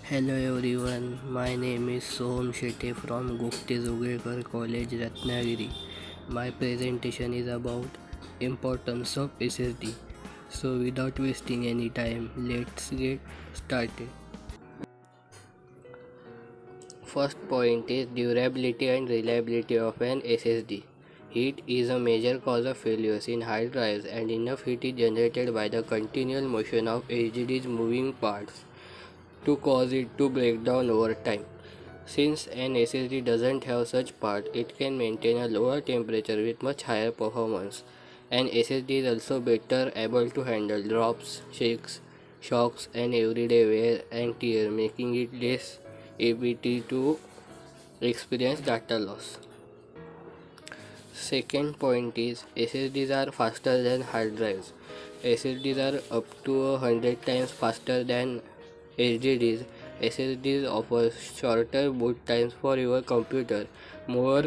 Hello everyone, my name is Soham Shetty from Gupte Jogekar College, Ratnagiri. My presentation is about importance of SSD. So without wasting any time, let's get started. First point is durability and reliability of an SSD. Heat is a major cause of failures in hard drives, and enough heat is generated by the continual motion of HDD's moving parts to cause it to break down over time. Since an SSD doesn't have such part, it can maintain a lower temperature with much higher performance. An SSD is also better able to handle drops, shakes, shocks, and everyday wear and tear, making it less able to experience data loss. Second point is SSDs are faster than hard drives. SSDs are up to 100 times faster than HDDs. SSDs offer shorter boot times for your computer, more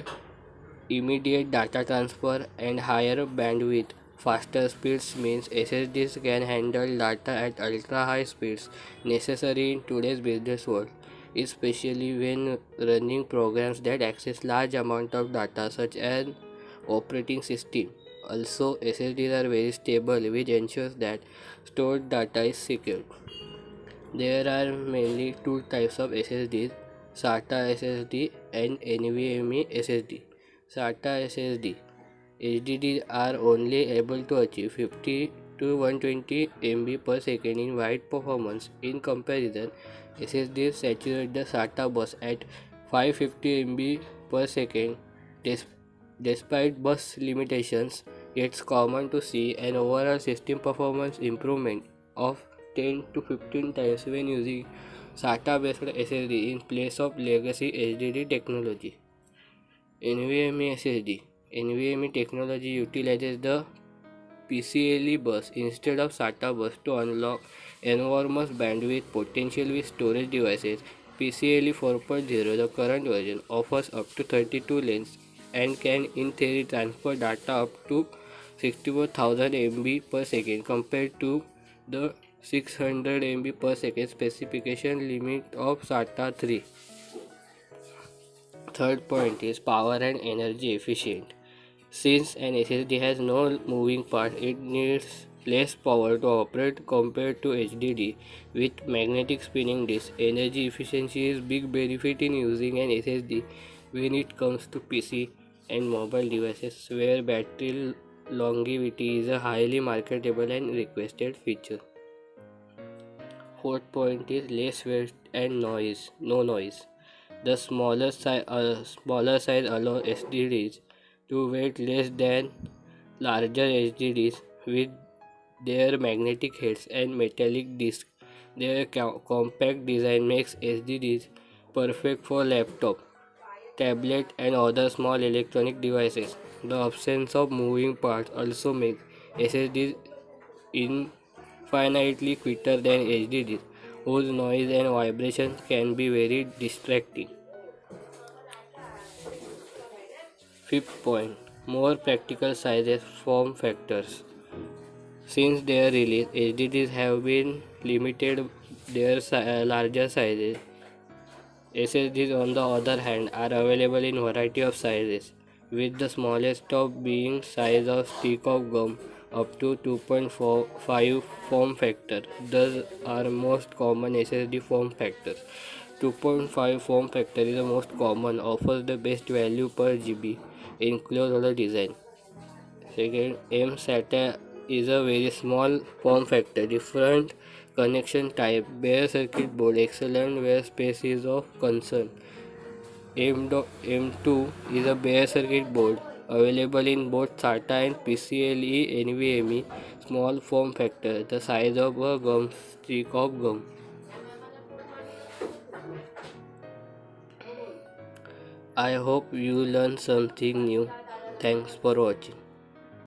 immediate data transfer, and higher bandwidth. Faster speeds means SSDs can handle data at ultra high speeds necessary in today's business world, especially when running programs that access large amount of data such as operating system. Also, SSDs are very stable, which ensures that stored data is secure. There are mainly two types of SSDs: SATA SSD and NVMe SSD. SATA SSD HDDs are only able to achieve 50 to 120 MB per second in wide performance. In comparison, SSDs saturate the SATA bus at 550 MB per second. Despite bus limitations, it's common to see an overall system performance improvement of 10 to 15 times when using SATA based SSD in place of legacy HDD technology. NVMe SSD NVMe technology utilizes the PCIe bus instead of SATA bus to unlock enormous bandwidth potential with storage devices. PCIe 4.0, the current version, offers up to 32 lanes and can in theory transfer data up to 64,000 MB per second compared to the 600 MB per second specification limit of SATA 3. Third point is power and energy efficient. Since an SSD has no moving part, it needs less power to operate compared to HDD with magnetic spinning disk. Energy efficiency is big benefit in using an SSD when it comes to PC and mobile devices where battery longevity is a highly marketable and requested feature. Fourth point is less weight and no noise. The smaller size allows SSDs to weight less than larger HDDs with their magnetic heads and metallic discs. Their compact design makes SSDs perfect for laptop, tablet, and other small electronic devices. The absence of moving parts also makes SSDs infinitely quieter than HDDs, whose noise and vibration can be very distracting. Fifth point, more practical sizes form factors. Since their release, HDDs have been limited their larger sizes. SSDs, on the other hand, are available in variety of sizes, with the smallest of being size of stick of gum up to 2.45 form factor. Those are most common SSD form factors. 2.5 form factor is the most common, offers the best value per GB, includes all the design. Second, M SATA is a very small form factor, different connection type, bare circuit board, excellent where space is of concern. M2 is a bare circuit board, available in both SATA and PCIe NVMe, small form factor, the size of a gum stick of gum. I hope you learned something new. Thanks for watching.